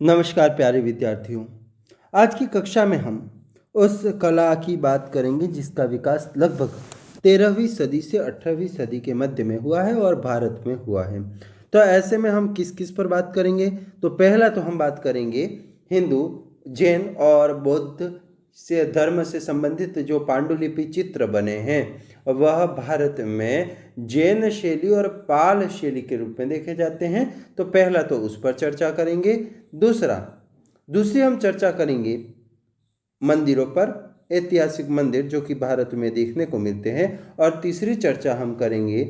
नमस्कार प्यारे विद्यार्थियों। आज की कक्षा में हम उस कला की बात करेंगे जिसका विकास लगभग 13वीं सदी से 18वीं सदी के मध्य में हुआ है और भारत में हुआ है। तो ऐसे में हम किस किस पर बात करेंगे? तो पहला तो हम बात करेंगे हिंदू, जैन और बौद्ध से धर्म से संबंधित जो पांडुलिपि चित्र बने हैं वह भारत में जैन शैली और पाल शैली के रूप में देखे जाते हैं। तो पहला तो उस पर चर्चा करेंगे। दूसरी हम चर्चा करेंगे मंदिरों पर, ऐतिहासिक मंदिर जो कि भारत में देखने को मिलते हैं। और तीसरी चर्चा हम करेंगे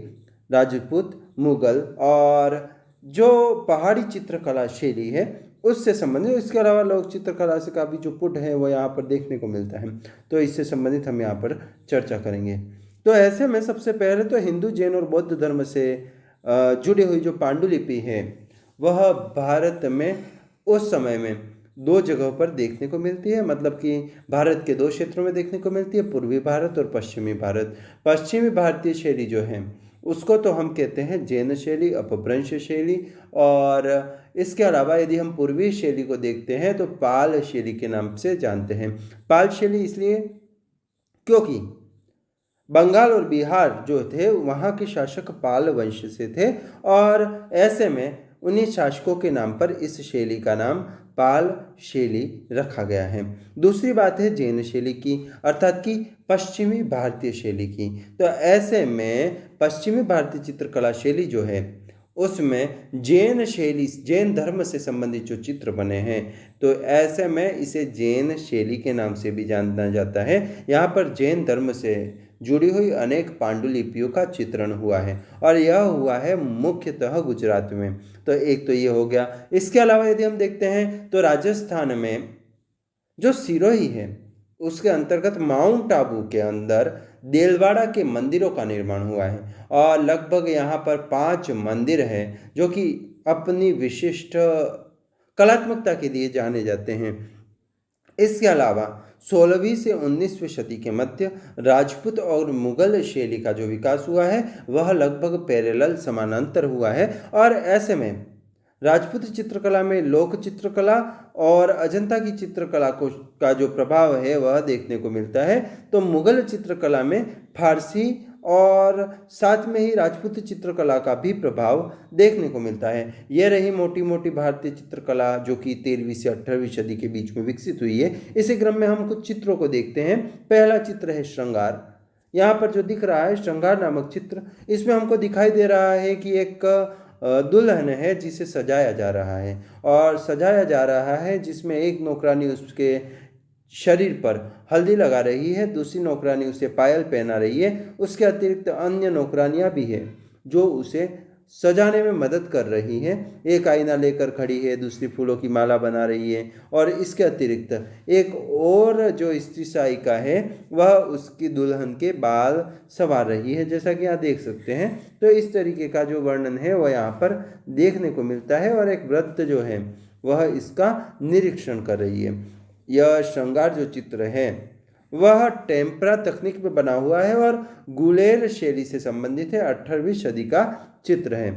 राजपूत, मुगल और जो पहाड़ी चित्रकला शैली है उससे संबंधित। इसके अलावा लोक चित्रकला से का भी जो पुट है वो यहाँ पर देखने को मिलता है, तो इससे संबंधित हम यहाँ पर चर्चा करेंगे। तो ऐसे में सबसे पहले तो हिंदू, जैन और बौद्ध धर्म से जुड़ी हुई जो पांडुलिपि है वह भारत में उस समय में दो जगहों पर देखने को मिलती है, मतलब कि भारत के दो क्षेत्रों में देखने को मिलती है, पूर्वी भारत और पश्चिमी भारत। पश्चिमी भारतीय शैली जो है उसको तो हम कहते हैं जैन शैली, अपभ्रंश शैली। और इसके अलावा यदि हम पूर्वी शैली को देखते हैं तो पाल शैली के नाम से जानते हैं। पाल शैली इसलिए क्योंकि बंगाल और बिहार जो थे वहाँ के शासक पाल वंश से थे और ऐसे में उन्हीं शासकों के नाम पर इस शैली का नाम पाल शैली रखा गया है। दूसरी बात है जैन शैली की, अर्थात कि पश्चिमी भारतीय शैली की। तो ऐसे में पश्चिमी भारतीय चित्रकला शैली जो है उसमें जैन शैली, जैन धर्म से संबंधित जो चित्र बने हैं, तो ऐसे में इसे जैन शैली के नाम से भी जाना जाता है। यहाँ पर जैन धर्म से जुड़ी हुई अनेक पांडुलिपियों का चित्रण हुआ है और यह हुआ है मुख्यतः गुजरात में। तो एक तो ये हो गया। इसके अलावा यदि हम देखते हैं तो राजस्थान में जो सिरोही है उसके अंतर्गत माउंट आबू के अंदर देलवाड़ा के मंदिरों का निर्माण हुआ है और लगभग यहाँ पर 5 मंदिर हैं जो कि अपनी विशिष्ट कलात्मकता के लिए जाने जाते हैं। इसके अलावा 16वीं से 19वीं सदी के मध्य राजपूत और मुगल शैली का जो विकास हुआ है वह लगभग पैरेलल, समानांतर हुआ है। और ऐसे में राजपूत चित्रकला में लोक चित्रकला और अजंता की चित्रकला को का जो प्रभाव है वह देखने को मिलता है। तो मुगल चित्रकला में फारसी और साथ में ही राजपूत चित्रकला का भी प्रभाव देखने को मिलता है। यह रही मोटी मोटी भारतीय चित्रकला जो कि 13वीं से 18वीं सदी के बीच में विकसित हुई है। इसी क्रम में हम कुछ चित्रों को देखते हैं। पहला चित्र है श्रृंगार। यहाँ पर जो दिख रहा है श्रृंगार नामक चित्र, इसमें हमको दिखाई दे रहा है कि एक दुल्हन है जिसे सजाया जा रहा है और सजाया जा रहा है जिसमें एक नौकरानी उसके शरीर पर हल्दी लगा रही है, दूसरी नौकरानी उसे पायल पहना रही है। उसके अतिरिक्त अन्य नौकरानियां भी है जो उसे सजाने में मदद कर रही हैं। एक आईना लेकर खड़ी है, दूसरी फूलों की माला बना रही है और इसके अतिरिक्त एक और जो स्त्री सहायिका है वह उसकी दुल्हन के बाल संवार रही है, जैसा कि यहाँ देख सकते हैं। तो इस तरीके का जो वर्णन है वह यहाँ पर देखने को मिलता है और एक वृत्त जो है वह इसका निरीक्षण कर रही है। यह श्रृंगार जो चित्र है वह टेम्परा तकनीक में बना हुआ है और गुलेर शैली से संबंधित है। 18वीं सदी का चित्र है।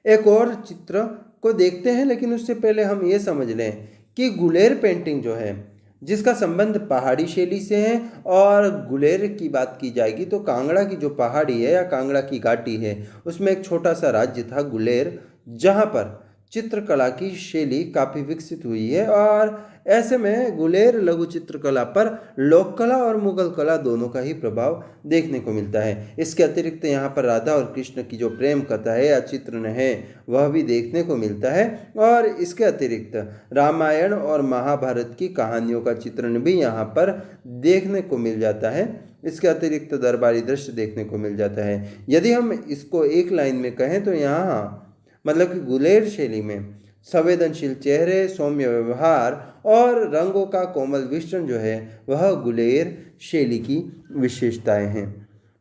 एक और चित्र को देखते हैं, लेकिन उससे पहले हम ये समझ लें कि गुलेर पेंटिंग जो है जिसका संबंध पहाड़ी शैली से है, और गुलेर की बात की जाएगी तो कांगड़ा की जो पहाड़ी है या कांगड़ा की घाटी है उसमें एक छोटा सा राज्य था गुलेर, जहाँ पर चित्रकला की शैली काफ़ी विकसित हुई है। और ऐसे में गुलेर लघु चित्रकला पर लोक कला और मुगल कला दोनों का ही प्रभाव देखने को मिलता है। इसके अतिरिक्त यहाँ पर राधा और कृष्ण की जो प्रेम कथा है या चित्रण है वह भी देखने को मिलता है और इसके अतिरिक्त रामायण और महाभारत की कहानियों का चित्रण भी यहाँ पर देखने को मिल जाता है। इसके अतिरिक्त दरबारी दृश्य देखने को मिल जाता है। यदि हम इसको एक लाइन में कहें तो यहाँ मतलब कि गुलेर शैली में संवेदनशील चेहरे, सौम्य व्यवहार और रंगों का कोमल मिश्रण जो है वह गुलेर शैली की विशेषताएं हैं।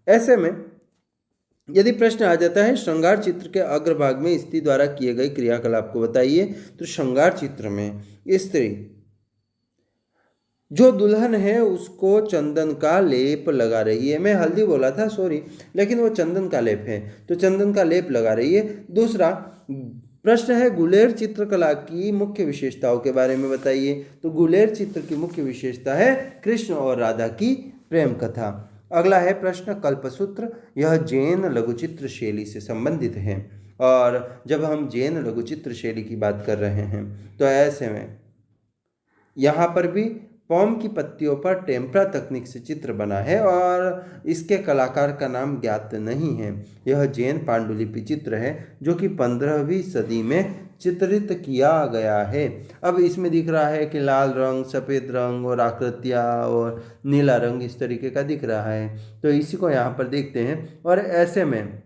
ऐसे में यदि प्रश्न आ जाता है श्रृंगार चित्र के अग्रभाग में स्त्री द्वारा किए गए क्रियाकलाप को बताइए, तो श्रृंगार चित्र में स्त्री जो दुल्हन है उसको चंदन का लेप लगा रही है। मैं हल्दी बोला था, सॉरी, लेकिन वो चंदन का लेप है, तो चंदन का लेप लगा रही है। दूसरा, प्रश्न है गुलेर चित्रकला की मुख्य विशेषताओं के बारे में बताइए। तो गुलेर चित्र की मुख्य विशेषता है कृष्ण और राधा की प्रेम कथा। अगला है प्रश्न कल्पसूत्र, यह जैन लघुचित्र शैली से संबंधित है। और जब हम जैन लघुचित्र शैली की बात कर रहे हैं तो ऐसे में यहाँ पर भी पॉम की पत्तियों पर टेम्परा तकनीक से चित्र बना है और इसके कलाकार का नाम ज्ञात नहीं है। यह जैन पांडुलिपि चित्र है जो कि 15वीं सदी में चित्रित किया गया है। अब इसमें दिख रहा है कि लाल रंग, सफ़ेद रंग और आकृतियाँ और नीला रंग इस तरीके का दिख रहा है। तो इसी को यहाँ पर देखते हैं। और ऐसे में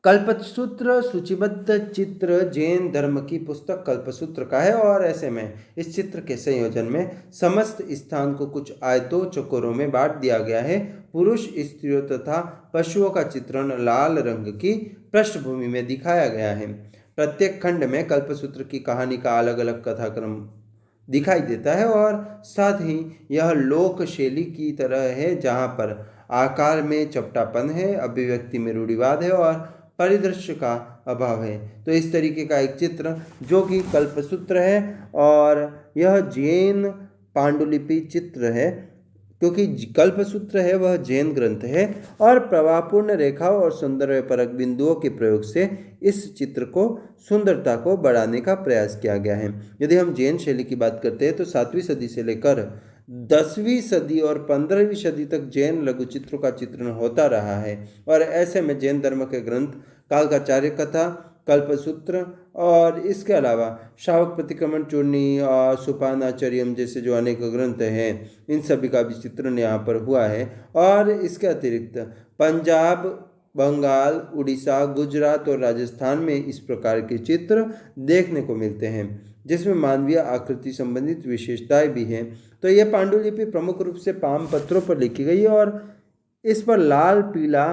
कल्पसूत्र सूचीबद्ध चित्र जैन धर्म की पुस्तक कल्पसूत्र का है। और ऐसे में इस चित्र के संयोजन में समस्त स्थान को कुछ आयतों चकोरों में बांट दिया गया है। पुरुष, स्त्रियों तथा पशुओं का चित्रण लाल रंग की पृष्ठभूमि में दिखाया गया है। प्रत्येक खंड में कल्पसूत्र की कहानी का अलग अलग कथाक्रम दिखाई देता है और साथ ही यह लोक शैली की तरह है जहाँ पर आकार में चपटापन है, अभिव्यक्ति में रूढ़िवाद है और परिदृश्य का अभाव है। तो इस तरीके का एक चित्र जो कि कल्पसूत्र है और यह जैन पांडुलिपि चित्र है, क्योंकि कल्पसूत्र है वह जैन ग्रंथ है और प्रभावपूर्ण रेखाओं और सौंदर्यपरक बिंदुओं के प्रयोग से इस चित्र को सुंदरता को बढ़ाने का प्रयास किया गया है। यदि हम जैन शैली की बात करते हैं तो 7वीं सदी से लेकर 10वीं सदी और 15वीं सदी तक जैन लघुचित्रों का चित्रण होता रहा है। और ऐसे में जैन धर्म के ग्रंथ कालकाचार्य कथा, कल्पसूत्र और इसके अलावा शावक प्रतिक्रमण चूर्णी और सुपानाचर्यम जैसे जो अनेक ग्रंथ हैं, इन सभी का भी चित्रण यहाँ पर हुआ है। और इसके अतिरिक्त पंजाब, बंगाल, उड़ीसा, गुजरात और राजस्थान में इस प्रकार के चित्र देखने को मिलते हैं जिसमें मानवीय आकृति संबंधित विशेषताएं भी हैं। तो यह पांडुलिपि प्रमुख रूप से पाम पत्रों पर लिखी गई और इस पर लाल पीला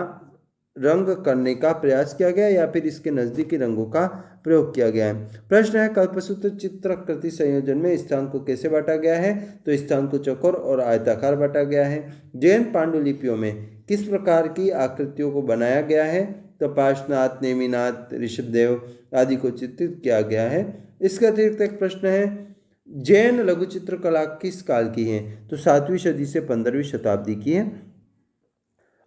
रंग करने का प्रयास किया गया या फिर इसके नज़दीकी रंगों का प्रयोग किया गया है। प्रश्न है कल्पसूत्र चित्राकृति संयोजन में स्थान को कैसे बांटा गया है। तो स्थान को चौकोर और आयताकार बांटा गया है। जैन पांडुलिपियों में किस प्रकार की आकृतियों को बनाया गया है। तो पार्श्वनाथ, नेमिनाथ, ऋषभदेव आदि को चित्रित किया गया है। इसके अतिरिक्त एक प्रश्न है जैन लघु चित्रकला किस काल की है। तो 7वीं सदी से 15वीं शताब्दी की है।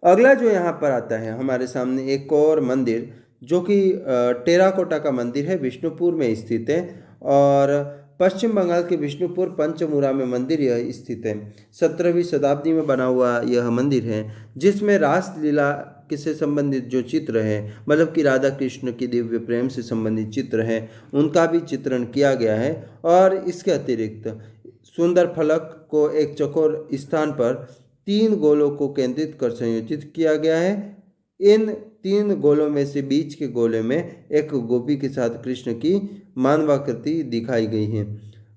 अगला जो यहाँ पर आता है हमारे सामने एक और मंदिर जो कि टेराकोटा का मंदिर है, विष्णुपुर में स्थित है और पश्चिम बंगाल के विष्णुपुर पंचमुरा में मंदिर यह स्थित है। 17वीं शताब्दी में बना हुआ यह मंदिर है जिसमें रासलीला से संबंधित जो चित्र है, मतलब कि राधा कृष्ण की दिव्य प्रेम से संबंधित चित्र हैं, उनका भी चित्रण किया गया है। और इसके अतिरिक्त सुंदर फलक को एक चौकोर स्थान पर 3 गोलों को केंद्रित कर संयोजित किया गया है। इन 3 गोलों में से बीच के गोले में एक गोपी के साथ कृष्ण की मानवाकृति दिखाई गई है।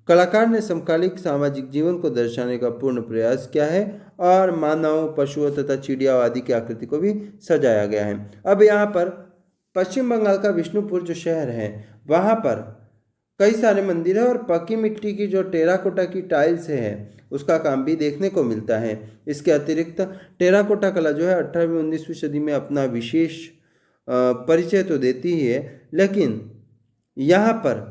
कलाकार ने समकालिक सामाजिक जीवन को दर्शाने का पूर्ण प्रयास किया है और मानव, पशुओं तथा चिड़िया आदि की आकृति को भी सजाया गया है। अब यहाँ पर पश्चिम बंगाल का विष्णुपुर जो शहर है वहाँ पर कई सारे मंदिर है और पक्की मिट्टी की जो टेराकोटा की टाइल्स है उसका काम भी देखने को मिलता है। इसके अतिरिक्त टेराकोटा कला जो है 18वीं-19वीं सदी में अपना विशेष परिचय तो देती ही है, लेकिन यहाँ पर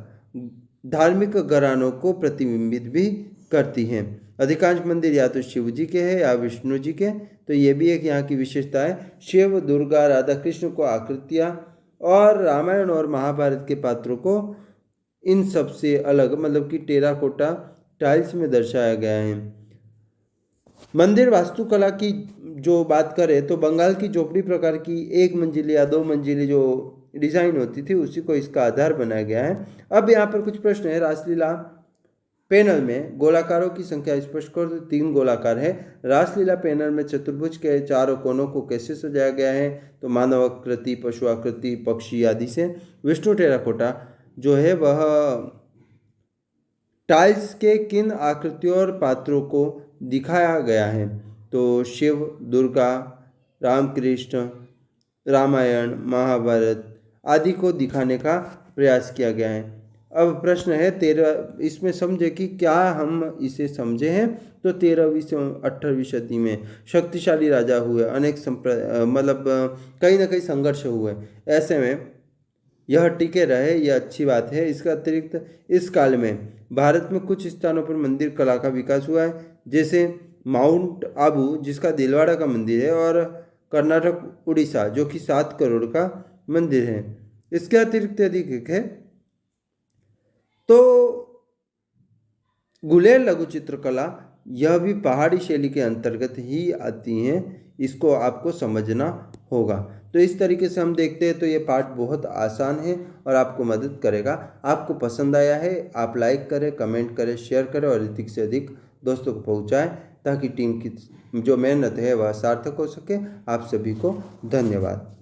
धार्मिक घरानों को प्रतिबिंबित भी करती हैं। अधिकांश मंदिर या तो शिव जी के हैं या विष्णु जी के। तो ये भी एक यहाँ की विशेषता है। शिव, दुर्गा, राधा कृष्ण को आकृतियाँ और रामायण और महाभारत के पात्रों को इन सब से अलग, मतलब कि टेराकोटा टाइल्स में दर्शाया गया है। मंदिर वास्तुकला की जो बात करें तो बंगाल की झोपड़ी प्रकार की 1 मंजिली या 2 मंजिली जो डिज़ाइन होती थी उसी को इसका आधार बनाया गया है। अब यहाँ पर कुछ प्रश्न है। रासलीला पैनल में गोलाकारों की संख्या स्पष्ट कर 3 गोलाकार है। रासलीला पैनल में चतुर्भुज के चारों कोनों को कैसे सजाया गया है। तो मानव आकृति, पशु आकृति, पक्षी आदि से। विष्णु टेराकोटा जो है वह टाइल्स के किन आकृतियों और पात्रों को दिखाया गया है। तो शिव, दुर्गा, रामकृष्ण, रामायण, महाभारत आदि को दिखाने का प्रयास किया गया है। अब प्रश्न है 13, इसमें समझे कि क्या हम इसे समझे हैं। तो 13वीं से 18वीं सदी में शक्तिशाली राजा हुए, अनेक मतलब कहीं ना कहीं संघर्ष हुए। ऐसे में यह टिके रहे, यह अच्छी बात है। इसका अतिरिक्त इस काल में भारत में कुछ स्थानों पर मंदिर कला का विकास हुआ है, जैसे माउंट आबू जिसका दिलवाड़ा का मंदिर है, और कर्नाटक उड़ीसा जो कि 7 करोड़ का मंदिर है। इसके अतिरिक्त यदि देखें तो गुलेल लघु चित्रकला, यह भी पहाड़ी शैली के अंतर्गत ही आती हैं, इसको आपको समझना होगा। तो इस तरीके से हम देखते हैं तो ये पाठ बहुत आसान है और आपको मदद करेगा। आपको पसंद आया है आप लाइक करें, कमेंट करें, शेयर करें और अधिक से अधिक दोस्तों को पहुंचाएं, ताकि टीम की जो मेहनत है वह सार्थक हो सके। आप सभी को धन्यवाद।